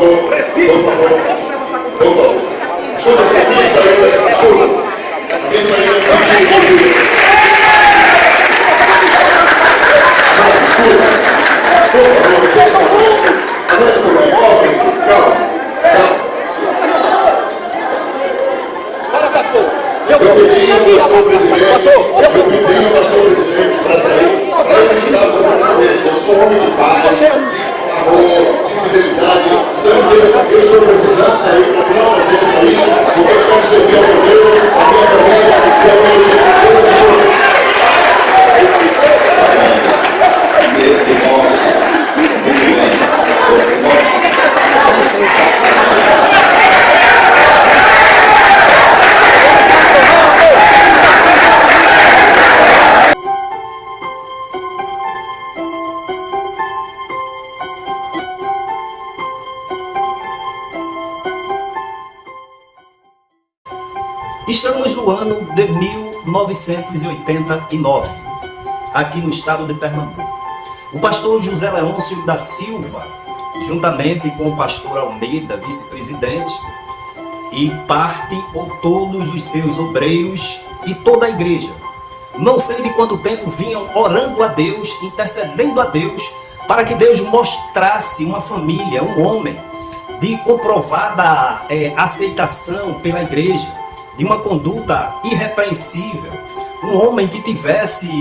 Doutor, escuta, quem saiu daqui? Escuta. Quem saiu daqui? Eu pedi ao pastor presidente para sair, eu me dava uma cabeça, eu sou homem de paz, de amor, de fidelidade, então eu estou precisando sair para não aconteça isso, porque eu quero servir ao meu Deus, a minha família, e a minha vida. Estamos no ano de 1989, aqui no estado de Pernambuco. O pastor José Leôncio da Silva, juntamente com o pastor Almeida, vice-presidente, e parte ou todos os seus obreiros e toda a igreja, não sei de quanto tempo vinham orando a Deus, intercedendo a Deus, para que Deus mostrasse uma família, um homem, de comprovada aceitação pela igreja, de uma conduta irrepreensível, um homem que tivesse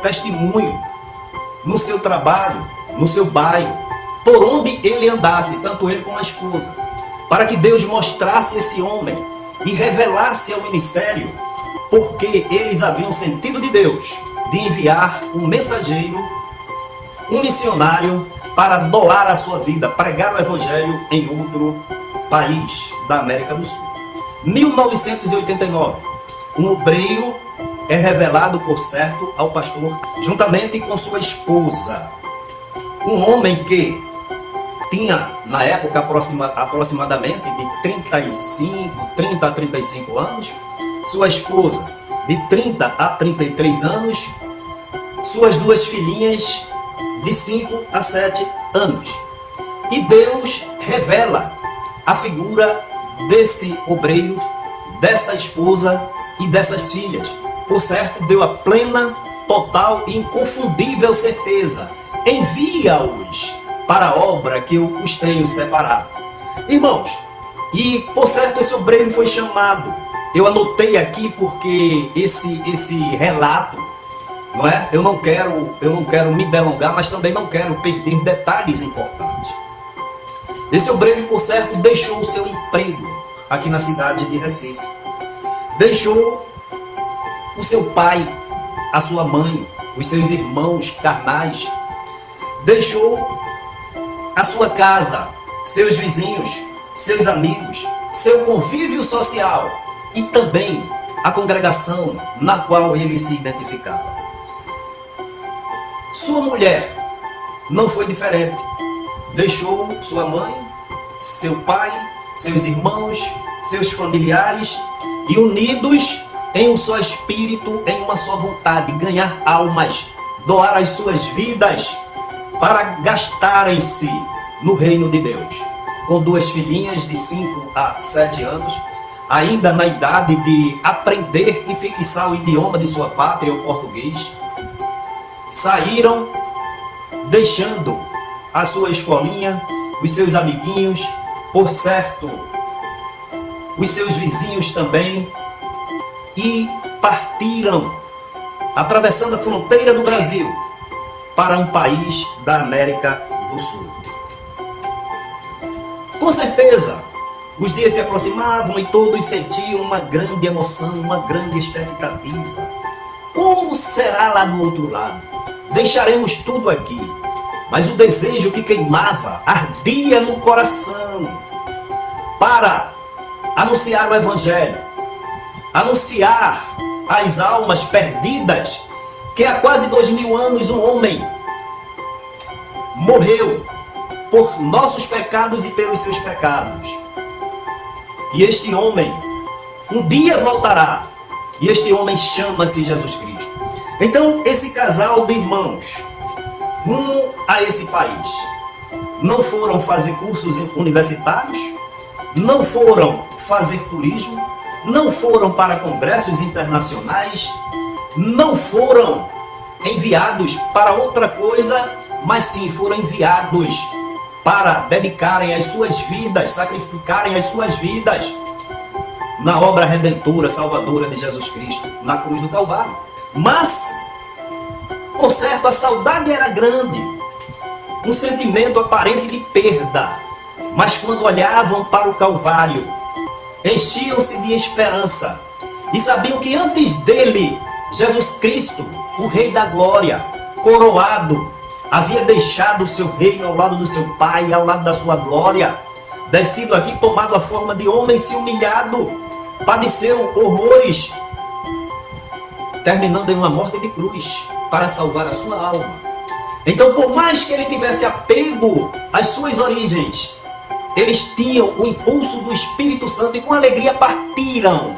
testemunho no seu trabalho, no seu bairro, por onde ele andasse, tanto ele como a esposa, para que Deus mostrasse esse homem e revelasse ao ministério, porque eles haviam sentido de Deus de enviar um mensageiro, um missionário, para doar a sua vida, pregar o evangelho em outro país da América do Sul. 1989, um obreiro é revelado, por certo, ao pastor, juntamente com sua esposa. Um homem que tinha, na época, aproximadamente de 30 a 35 anos, sua esposa de 30 a 33 anos, suas duas filhinhas de 5 a 7 anos. E Deus revela a figura desse obreiro, dessa esposa e dessas filhas. Por certo, deu a plena, total e inconfundível certeza: envia-os para a obra que eu os tenho separado. Irmãos, e por certo esse obreiro foi chamado. Eu anotei aqui porque esse relato, não é? Eu não quero me delongar, mas também não quero perder detalhes importantes. Esse obreiro, por certo, deixou o seu emprego aqui na cidade de Recife. Deixou o seu pai, a sua mãe, os seus irmãos carnais. Deixou a sua casa, seus vizinhos, seus amigos, seu convívio social e também a congregação na qual ele se identificava. Sua mulher não foi diferente. Deixou sua mãe, seu pai, seus irmãos, seus familiares e unidos em um só espírito, em uma só vontade, ganhar almas, doar as suas vidas para gastarem-se no reino de Deus. Com duas filhinhas de 5 a 7 anos, ainda na idade de aprender e fixar o idioma de sua pátria, o português, saíram deixando a sua escolinha, os seus amiguinhos, por certo, os seus vizinhos também, e partiram, atravessando a fronteira do Brasil, para um país da América do Sul. Com certeza, os dias se aproximavam e todos sentiam uma grande emoção, uma grande expectativa. Como será lá do outro lado? Deixaremos tudo aqui. Mas o desejo que queimava, ardia no coração para anunciar o Evangelho, anunciar às almas perdidas que há quase 2000 anos um homem morreu por nossos pecados e pelos seus pecados. E este homem um dia voltará, e este homem chama-se Jesus Cristo. Então esse casal de irmãos rumo a esse país, não foram fazer cursos universitários, não foram fazer turismo, não foram para congressos internacionais, não foram enviados para outra coisa, mas sim foram enviados para dedicarem as suas vidas, sacrificarem as suas vidas na obra redentora, salvadora de Jesus Cristo, na cruz do Calvário. Mas, por certo, a saudade era grande, um sentimento aparente de perda, mas quando olhavam para o Calvário, enchiam-se de esperança e sabiam que antes dele, Jesus Cristo, o Rei da Glória, coroado, havia deixado o seu reino ao lado do seu Pai, ao lado da sua glória, descido aqui, tomado a forma de homem, se humilhado, padeceu horrores, terminando em uma morte de cruz, para salvar a sua alma. Então, por mais que ele tivesse apego às suas origens, eles tinham o impulso do Espírito Santo e com alegria partiram.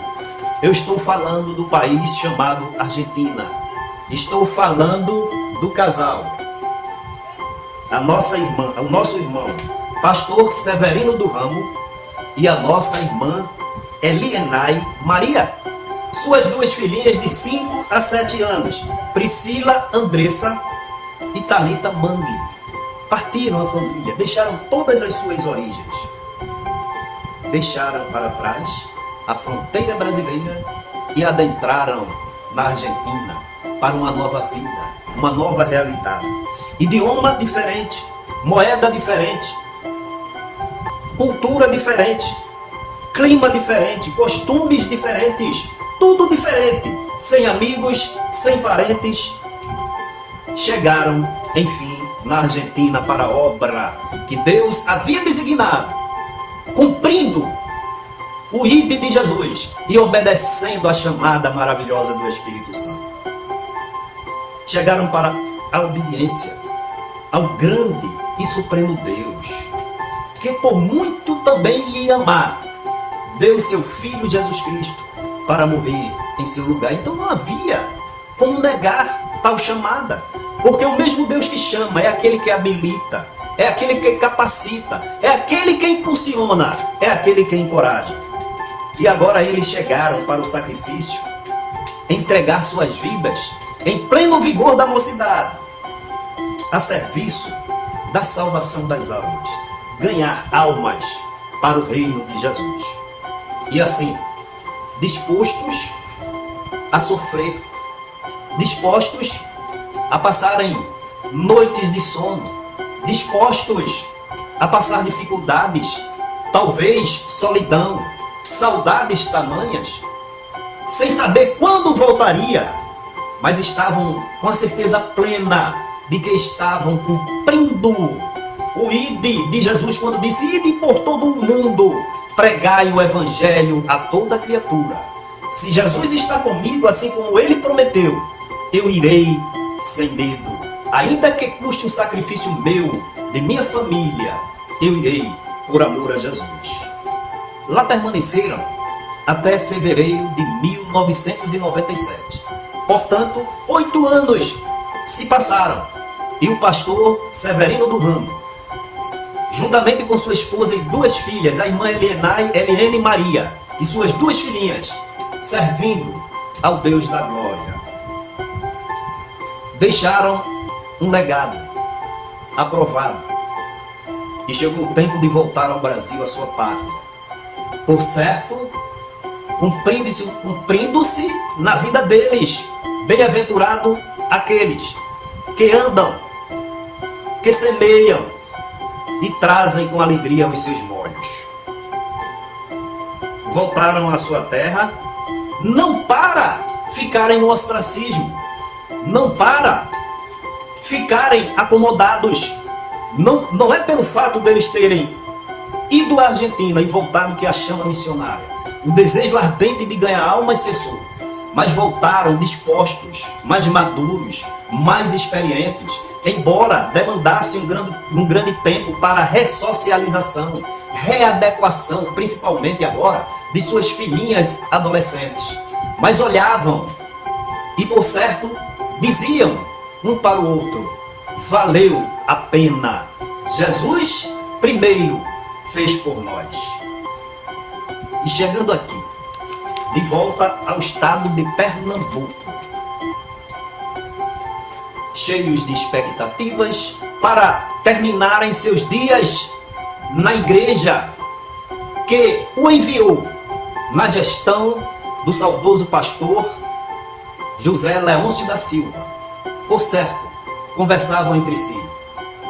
Eu estou falando do país chamado Argentina. Estou falando do casal. A nossa irmã, o nosso irmão, pastor Severino do Ramo, e a nossa irmã Elienay Maria. Suas duas filhinhas de 5 a 7 anos, Priscila Andressa e Thalita Mangli. Partiram a família, deixaram todas as suas origens. Deixaram para trás a fronteira brasileira e adentraram na Argentina para uma nova vida, uma nova realidade. Idioma diferente, moeda diferente, cultura diferente, clima diferente, costumes diferentes, tudo diferente, sem amigos, sem parentes. Chegaram, enfim, na Argentina para a obra que Deus havia designado, cumprindo o ID de Jesus e obedecendo a chamada maravilhosa do Espírito Santo. Chegaram para a obediência ao grande e supremo Deus, que por muito também lhe amar, deu seu Filho Jesus Cristo para morrer em seu lugar. Então não havia como negar tal chamada, porque o mesmo Deus que chama é aquele que habilita, é aquele que capacita, é aquele que impulsiona, é aquele que encoraja. E agora eles chegaram para o sacrifício, entregar suas vidas em pleno vigor da mocidade, a serviço da salvação das almas, ganhar almas para o reino de Jesus. E assim, dispostos a sofrer, dispostos a passarem noites de sono, dispostos a passar dificuldades, talvez solidão, saudades tamanhas, sem saber quando voltaria, mas estavam com a certeza plena de que estavam cumprindo o ID de Jesus quando disse: ide por todo o mundo, pregai o evangelho a toda criatura. Se Jesus está comigo, assim como ele prometeu, eu irei sem medo. Ainda que custe um sacrifício meu, de minha família, eu irei por amor a Jesus. Lá permaneceram até fevereiro de 1997. Portanto, 8 anos se passaram e o pastor Severino do Ramo, juntamente com sua esposa e 2 filhas, a irmã Eliene Maria e suas 2 filhinhas, servindo ao Deus da glória, deixaram um legado aprovado e chegou o tempo de voltar ao Brasil, a sua pátria. Por certo, cumprindo-se na vida deles, bem-aventurado aqueles que andam, que semeiam e trazem com alegria os seus molhos. Voltaram à sua terra, não para ficarem no ostracismo, não para ficarem acomodados. Não é pelo fato deles terem ido à Argentina e voltado que a chama missionária, o desejo ardente de ganhar almas cessou, mas voltaram dispostos, mais maduros, mais experientes, embora demandasse um grande tempo para ressocialização, readequação, principalmente agora, de suas filhinhas adolescentes. Mas olhavam e, por certo, diziam um para o outro: valeu a pena Jesus primeiro fez por nós. E chegando aqui, de volta ao estado de Pernambuco, cheios de expectativas para terminarem seus dias na igreja que o enviou na gestão do saudoso pastor José Leôncio da Silva. Por certo, conversavam entre si.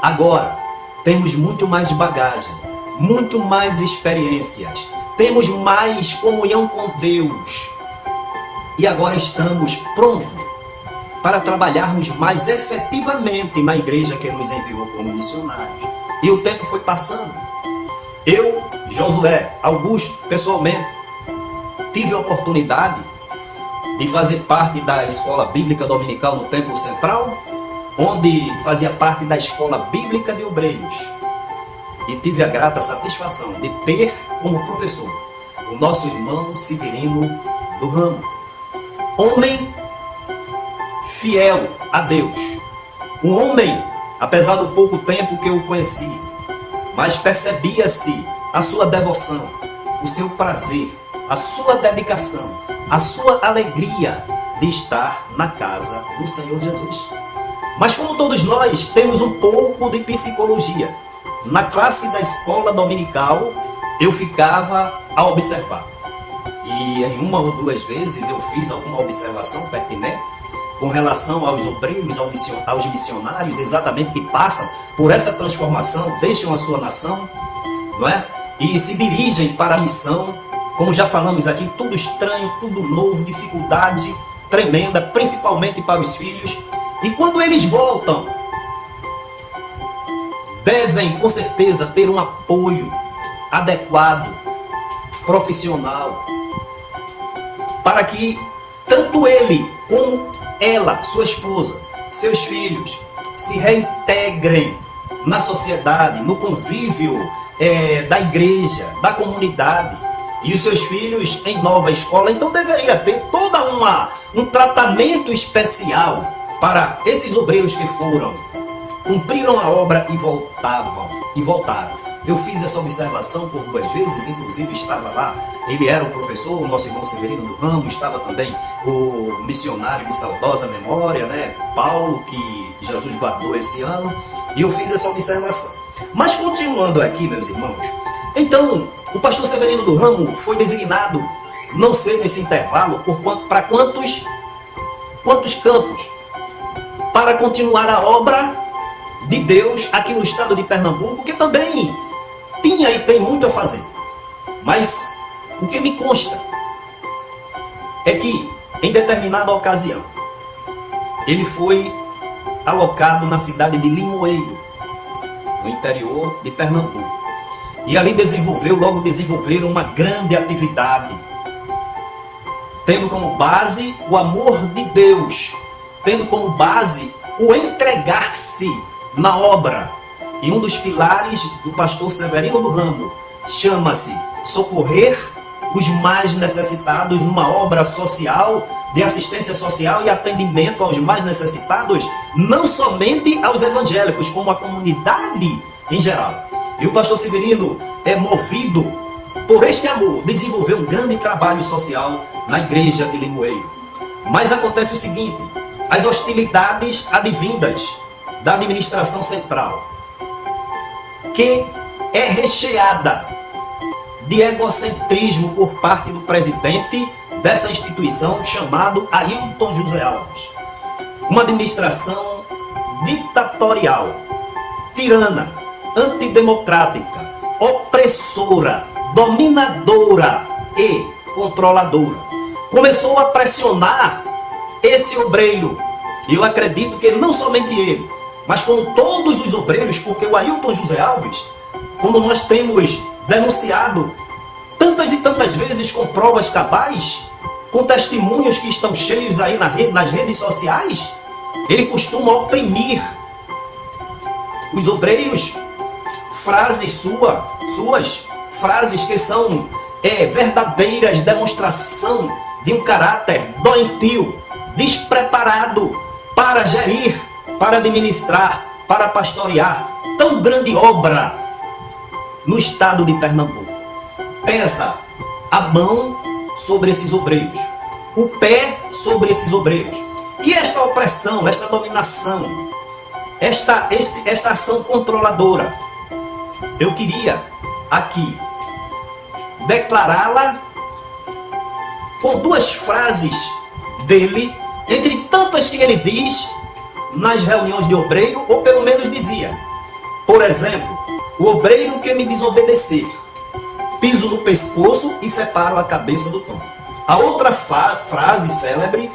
Agora, temos muito mais bagagem, muito mais experiências, temos mais comunhão com Deus. E agora estamos prontos para trabalharmos mais efetivamente na igreja que nos enviou como missionários. E o tempo foi passando. Eu, Josué Augusto, pessoalmente, tive a oportunidade de fazer parte da escola bíblica dominical no Templo Central, onde fazia parte da escola bíblica de obreiros. E tive a grata satisfação de ter como professor o nosso irmão Severino do Ramo. Homem fiel a Deus. Um homem, apesar do pouco tempo que eu o conheci, mas percebia-se a sua devoção, o seu prazer, a sua dedicação, a sua alegria de estar na casa do Senhor Jesus. Mas como todos nós temos um pouco de psicologia, na classe da escola dominical eu ficava a observar. E em uma ou duas vezes eu fiz alguma observação pertinente com relação aos obreiros, aos missionários, exatamente que passam por essa transformação, deixam a sua nação, não é? E se dirigem para a missão, como já falamos aqui, tudo estranho, tudo novo, dificuldade tremenda, principalmente para os filhos. E quando eles voltam, devem com certeza ter um apoio adequado, profissional, para que tanto ele como ela, sua esposa, seus filhos, se reintegrem na sociedade, no convívio da igreja, da comunidade, e os seus filhos em nova escola. Então deveria ter um tratamento especial para esses obreiros que foram, cumpriram a obra e voltaram. Eu fiz essa observação por duas vezes, inclusive estava lá, ele era o professor, o nosso irmão Severino do Ramo, estava também o missionário de saudosa memória, né, Paulo, que Jesus guardou esse ano, e eu fiz essa observação. Mas continuando aqui, meus irmãos, então, o pastor Severino do Ramo foi designado, não sei nesse intervalo, para quantos campos, para continuar a obra de Deus aqui no estado de Pernambuco, que também tinha e tem muito a fazer. Mas o que me consta é que, em determinada ocasião, ele foi alocado na cidade de Limoeiro, no interior de Pernambuco. E ali desenvolveram uma grande atividade, tendo como base o amor de Deus, tendo como base o entregar-se na obra. E um dos pilares do pastor Severino do Ramo chama-se socorrer os mais necessitados, numa obra social, de assistência social e atendimento aos mais necessitados, não somente aos evangélicos, como a comunidade em geral. E o pastor Severino é movido por este amor, desenvolveu um grande trabalho social na igreja de Limoeiro. Mas acontece o seguinte: as hostilidades advindas da administração central, que é recheada de egocentrismo por parte do presidente dessa instituição, chamado Ailton José Alves. Uma administração ditatorial, tirana, antidemocrática, opressora, dominadora e controladora. Começou a pressionar esse obreiro, e eu acredito que não somente ele, mas como todos os obreiros, porque o Ailton José Alves, como nós temos denunciado tantas e tantas vezes com provas cabais, com testemunhos que estão cheios aí nas redes sociais, ele costuma oprimir os obreiros. Frases suas frases que são verdadeiras demonstração de um caráter doentio, despreparado para gerir, para administrar, para pastorear tão grande obra no estado de Pernambuco. Pesa a mão sobre esses obreiros, o pé sobre esses obreiros. E esta opressão, esta dominação, esta ação controladora, eu queria aqui declará-la com duas frases dele, entre tantas que ele diz nas reuniões de obreiro, ou pelo menos dizia. Por exemplo, o obreiro que me desobedecer, piso no pescoço e separo a cabeça do tronco. A outra frase célebre,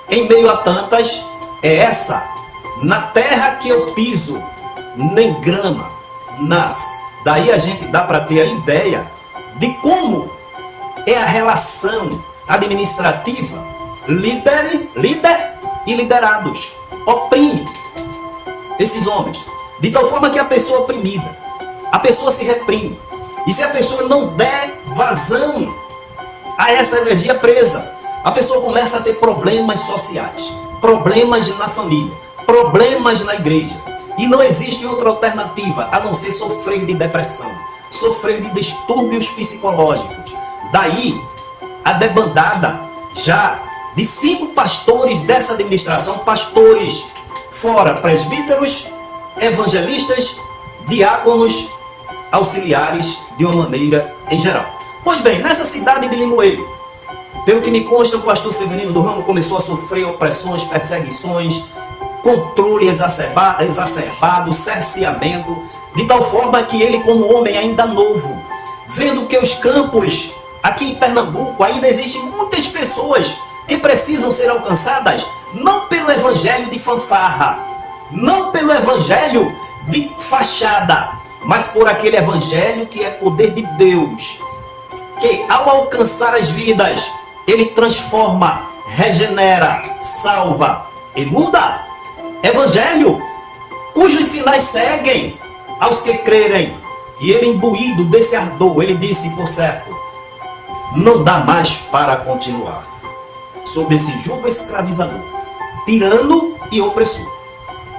em meio a tantas, é essa: na terra que eu piso, nem grama nasce. Daí a gente dá para ter a ideia de como é a relação administrativa líder e liderados. Oprime esses homens, de tal forma que a pessoa oprimida, a pessoa se reprime. E se a pessoa não der vazão a essa energia presa, a pessoa começa a ter problemas sociais, problemas na família, problemas na igreja. E não existe outra alternativa a não ser sofrer de depressão, sofrer de distúrbios psicológicos. Daí a debandada já de 5 pastores dessa administração, pastores fora presbíteros, evangelistas, diáconos, auxiliares, de uma maneira em geral. Pois bem, nessa cidade de Limoeiro, pelo que me consta, o pastor Severino do Ramo começou a sofrer opressões, perseguições, controle exacerbado, cerceamento, de tal forma que ele, como homem ainda novo, vendo que os campos aqui em Pernambuco ainda existem muitas pessoas que precisam ser alcançadas, não pelo evangelho de fanfarra, não pelo evangelho de fachada, mas por aquele evangelho que é poder de Deus, que ao alcançar as vidas, ele transforma, regenera, salva e muda. Evangelho cujos sinais seguem aos que crerem. E ele, imbuído desse ardor, ele disse: por certo, não dá mais para continuar sob esse jugo escravizador, tirano e opressor.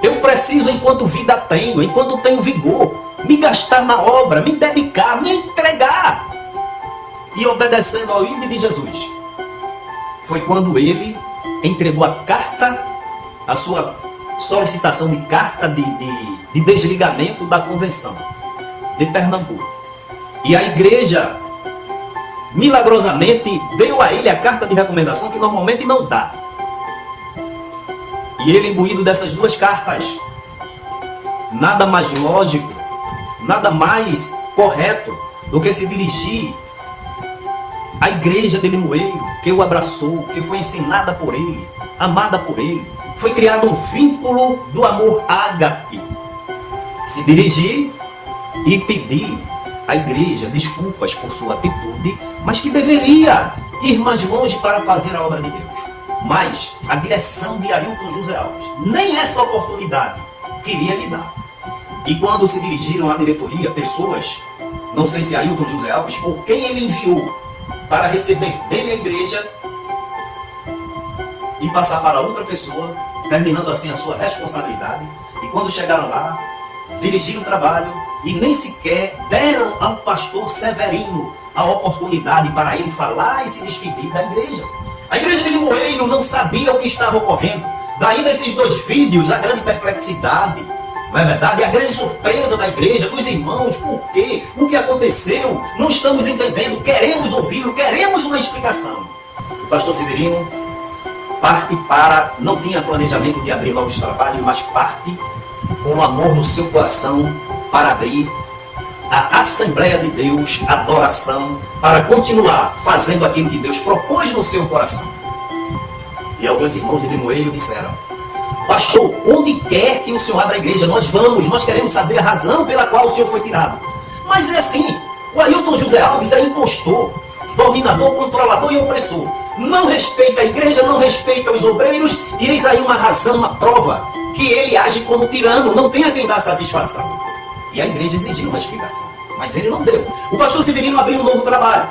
Eu preciso, enquanto vida tenho, enquanto tenho vigor, me gastar na obra, me dedicar, me entregar. E obedecendo ao ídolo de Jesus, foi quando ele entregou a carta, a sua solicitação de carta de desligamento da convenção de Pernambuco. E a igreja milagrosamente deu a ele a carta de recomendação, que normalmente não dá. E ele, imbuído dessas duas cartas, nada mais lógico, nada mais correto do que se dirigir à igreja de Limoeiro, que o abraçou, que foi ensinada por ele, amada por ele. Foi criado um vínculo do amor ágape. Se dirigir e pedir à igreja desculpas por sua atitude, mas que deveria ir mais longe para fazer a obra de Deus. Mas a direção de Ailton José Alves nem essa oportunidade queria lhe dar. E quando se dirigiram à diretoria, pessoas, não sei se Ailton José Alves ou quem ele enviou para receber dele a igreja e passar para outra pessoa, terminando assim a sua responsabilidade. E quando chegaram lá, dirigiram o trabalho e nem sequer deram ao pastor Severino a oportunidade para ele falar e se despedir da igreja. A igreja de Limoeiro não sabia o que estava ocorrendo. Daí nesses 2 vídeos a grande perplexidade, não é verdade? A grande surpresa da igreja, dos irmãos. Por quê? O que aconteceu? Não estamos entendendo, queremos ouvi-lo, queremos uma explicação. O pastor Severino parte para, não tinha planejamento de abrir novos trabalhos, mas parte com amor no seu coração para abrir a Assembleia de Deus, adoração, para continuar fazendo aquilo que Deus propôs no seu coração. E alguns irmãos de Limoeiro disseram: pastor, onde quer que o senhor abra a igreja, nós vamos, nós queremos saber a razão pela qual o senhor foi tirado. Mas é assim, o Ailton José Alves é impostor, dominador, controlador e opressor. Não respeita a igreja, não respeita os obreiros, e eis aí uma razão, uma prova, que ele age como tirano, não tem a quem dar satisfação. E a igreja exigiu uma explicação, mas ele não deu. O pastor Severino abriu um novo trabalho,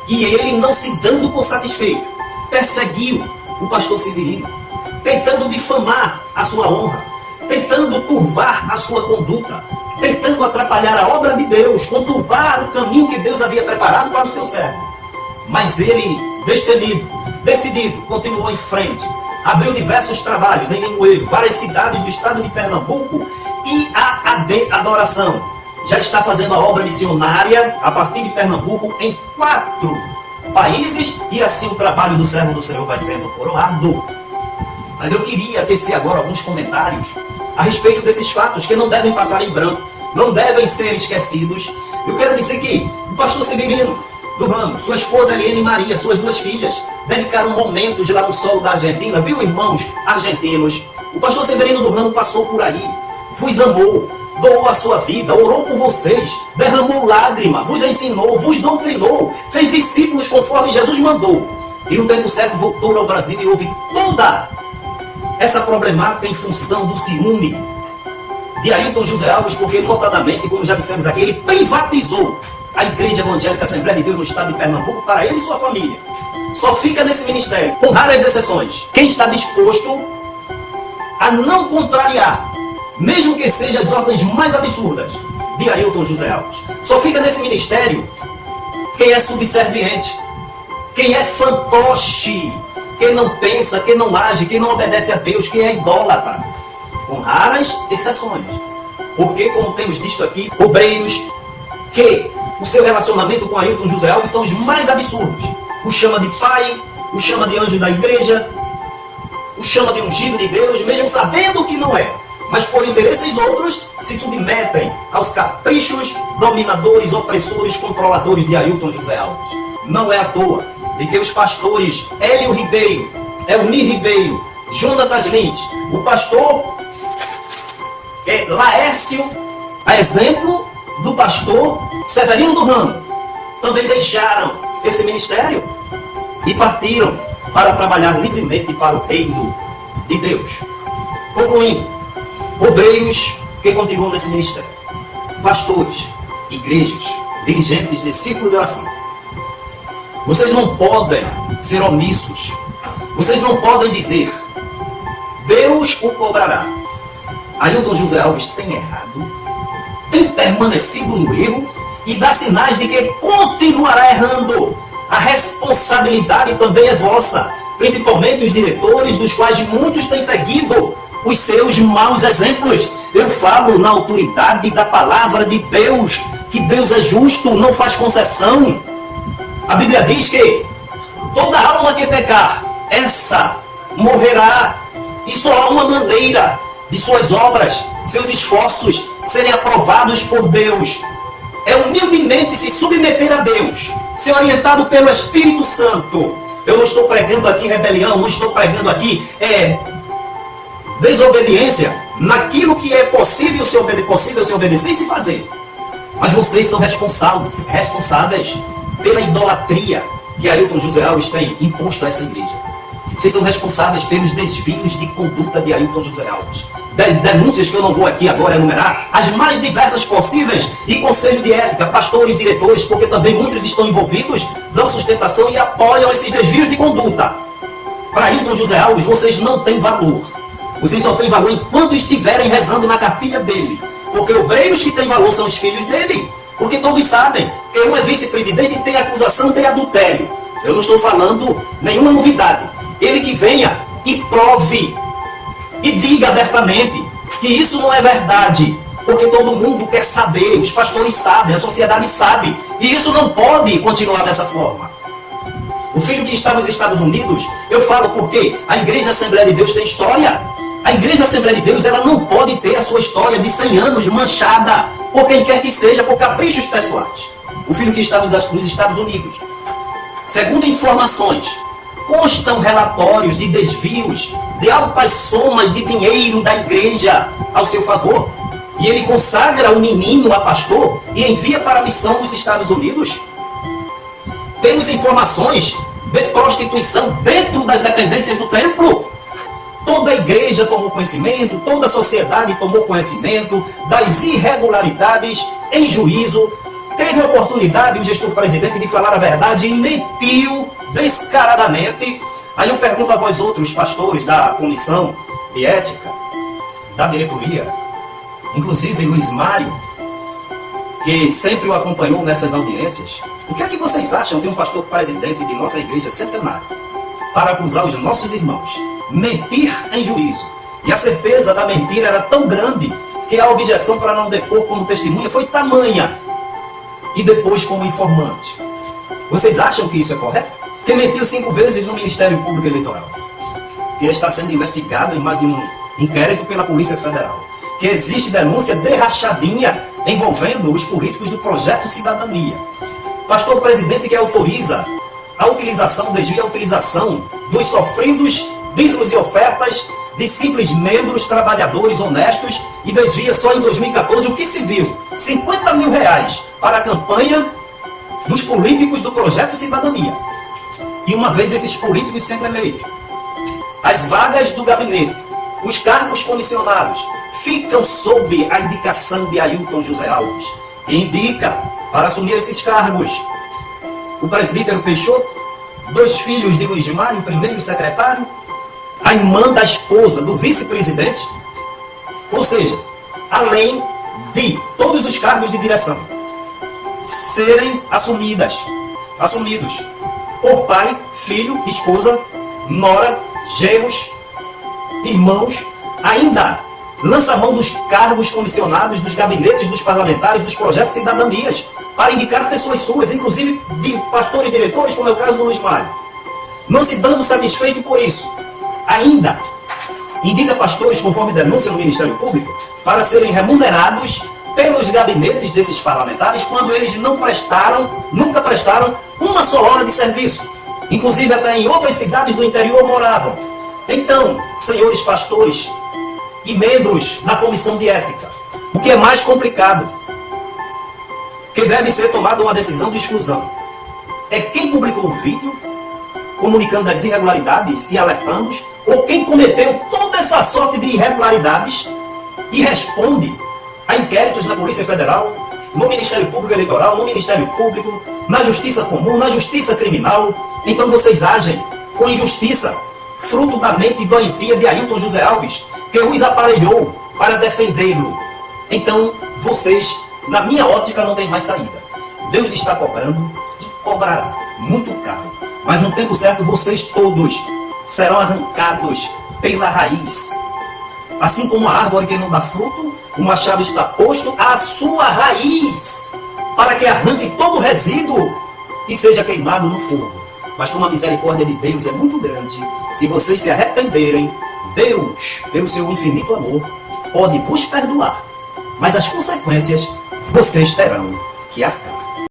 e ele, não se dando por satisfeito, perseguiu o pastor Severino, tentando difamar a sua honra, tentando turvar a sua conduta, querendo atrapalhar a obra de Deus, conturbar o caminho que Deus havia preparado para o seu servo. Mas ele, destemido, decidido, continuou em frente. Abriu diversos trabalhos em Limoeiro, várias cidades do estado de Pernambuco, e a AD Adoração já está fazendo a obra missionária a partir de Pernambuco em 4 países, e assim o trabalho do servo do Senhor vai sendo coroado. Mas eu queria tecer agora alguns comentários a respeito desses fatos que não devem passar em branco, não devem ser esquecidos. Eu quero dizer que o pastor Severino do Ramo, sua esposa Eliane Maria, suas 2 filhas, dedicaram momentos lá no solo da Argentina, viu, irmãos argentinos? O pastor Severino do Ramo passou por aí, vos amou, doou a sua vida, orou por vocês, derramou lágrima, vos ensinou, vos doutrinou, fez discípulos conforme Jesus mandou. E no tempo certo voltou ao Brasil e houve toda essa problemática em função do ciúme de Ailton José Alves, porque notadamente, como já dissemos aqui, ele privatizou a Igreja Evangélica Assembleia de Deus no estado de Pernambuco para ele e sua família. Só fica nesse ministério, com raras exceções, quem está disposto a não contrariar, mesmo que sejam as ordens mais absurdas de Ailton José Alves. Só fica nesse ministério quem é subserviente, quem é fantoche, quem não pensa, quem não age, quem não obedece a Deus, quem é idólatra. Com raras exceções. Porque, como temos visto aqui, obreiros que o seu relacionamento com Ailton José Alves são os mais absurdos. O chama de pai, o chama de anjo da igreja, o chama de ungido de Deus, mesmo sabendo que não é. Mas por interesses outros, se submetem aos caprichos dominadores, opressores, controladores de Ailton José Alves. Não é à toa de que os pastores Hélio Ribeiro, Elmir Ribeiro, Jonatas Lins, o pastor Laércio, a exemplo do pastor Severino do Ramo, também deixaram esse ministério e partiram para trabalhar livremente para o reino de Deus. Concluindo, obreiros que continuam nesse ministério, pastores, igrejas, dirigentes de círculo de oração, vocês não podem ser omissos, vocês não podem dizer, Deus o cobrará. Ailton José Alves tem errado, tem permanecido no erro e dá sinais de que continuará errando. A responsabilidade também é vossa, principalmente os diretores, dos quais muitos têm seguido os seus maus exemplos. Eu falo na autoridade da palavra de Deus, que Deus é justo, não faz concessão. A Bíblia diz que toda alma que pecar, essa morrerá. E só há uma maneira de suas obras, seus esforços serem aprovados por Deus. É humildemente se submeter a Deus, ser orientado pelo Espírito Santo. Eu não estou pregando aqui rebelião, não estou pregando aqui desobediência naquilo que é possível se obedecer e se fazer. Mas vocês são responsáveis pela idolatria que Ailton José Alves tem imposto a essa igreja. Vocês são responsáveis pelos desvios de conduta de Ailton José Alves. Denúncias que eu não vou aqui agora enumerar, as mais diversas possíveis, e conselho de ética, pastores, diretores, porque também muitos estão envolvidos, dão sustentação e apoiam esses desvios de conduta. Para Ailton José Alves, vocês não têm valor. Vocês só têm valor enquanto estiverem rezando na cartilha dele. Porque obreiros que têm valor são os filhos dele. Porque todos sabem que um é vice-presidente e tem acusação de adultério. Eu não estou falando nenhuma novidade. Ele que venha e prove e diga abertamente que isso não é verdade, porque todo mundo quer saber, os pastores sabem, a sociedade sabe, e isso não pode continuar dessa forma. O filho que está nos Estados Unidos, eu falo porque a Igreja Assembleia de Deus tem história. A Igreja Assembleia de Deus, ela não pode ter a sua história de 100 anos manchada por quem quer que seja, por caprichos pessoais. O filho que está nos Estados Unidos, segundo informações, constam relatórios de desvios de altas somas de dinheiro da igreja ao seu favor. E ele consagra o menino a pastor e envia para a missão nos Estados Unidos. Temos informações de prostituição dentro das dependências do templo. Toda a igreja tomou conhecimento, toda a sociedade tomou conhecimento das irregularidades em juízo. Teve a oportunidade, o gestor presidente, de falar a verdade e mentiu descaradamente. Aí eu pergunto a vós outros, pastores da comissão de ética, da diretoria, inclusive Luiz Mário, que sempre o acompanhou nessas audiências, o que é que vocês acham de um pastor presidente de nossa igreja centenária, para acusar os nossos irmãos, mentir em juízo? E a certeza da mentira era tão grande que a objeção para não depor como testemunha foi tamanha, e depois como informante. Vocês acham que isso é correto? Que mentiu 5 vezes no Ministério Público Eleitoral, que está sendo investigado em mais de um inquérito pela Polícia Federal, que existe denúncia de rachadinha envolvendo os políticos do Projeto Cidadania. Pastor presidente que autoriza a utilização, desvia a utilização dos sofridos dízimos e ofertas de simples membros trabalhadores honestos e desvia só em 2014 o que se viu, 50 mil reais para a campanha dos políticos do Projeto Cidadania. E uma vez esses políticos sempre eleitos, as vagas do gabinete, os cargos comissionados, ficam sob a indicação de Ailton José Alves. E indica para assumir esses cargos o presbítero Peixoto, 2 filhos de Luiz Mário, primeiro secretário, a irmã da esposa do vice-presidente, ou seja, além de todos os cargos de direção serem assumidos por pai, filho, esposa, nora, genros, irmãos, ainda lança a mão dos cargos comissionados, dos gabinetes dos parlamentares, dos projetos de cidadanias, para indicar pessoas suas, inclusive de pastores diretores, como é o caso do Luiz Mário. Não se dando satisfeito por isso, ainda indica pastores, conforme denúncia no Ministério Público, para serem remunerados pelos gabinetes desses parlamentares quando eles nunca prestaram uma só hora de serviço. Inclusive até em outras cidades do interior moravam. Então, senhores pastores e membros da comissão de ética, o que é mais complicado, que deve ser tomada uma decisão de exclusão, é quem publicou o vídeo comunicando as irregularidades e alertando, ou quem cometeu toda essa sorte de irregularidades e responde a inquéritos na Polícia Federal, no Ministério Público Eleitoral, no Ministério Público, na Justiça Comum, na Justiça Criminal. Então vocês agem com injustiça, fruto da mente doentia de Ailton José Alves, que os aparelhou para defendê-lo. Então vocês, na minha ótica, não tem mais saída. Deus está cobrando e cobrará muito caro. Mas no tempo certo vocês todos serão arrancados pela raiz. Assim como a árvore que não dá fruto, o machado está posto à sua raiz, para que arranque todo o resíduo e seja queimado no fogo. Mas como a misericórdia de Deus é muito grande, se vocês se arrependerem, Deus, pelo seu infinito amor, pode vos perdoar. Mas as consequências vocês terão que arcar.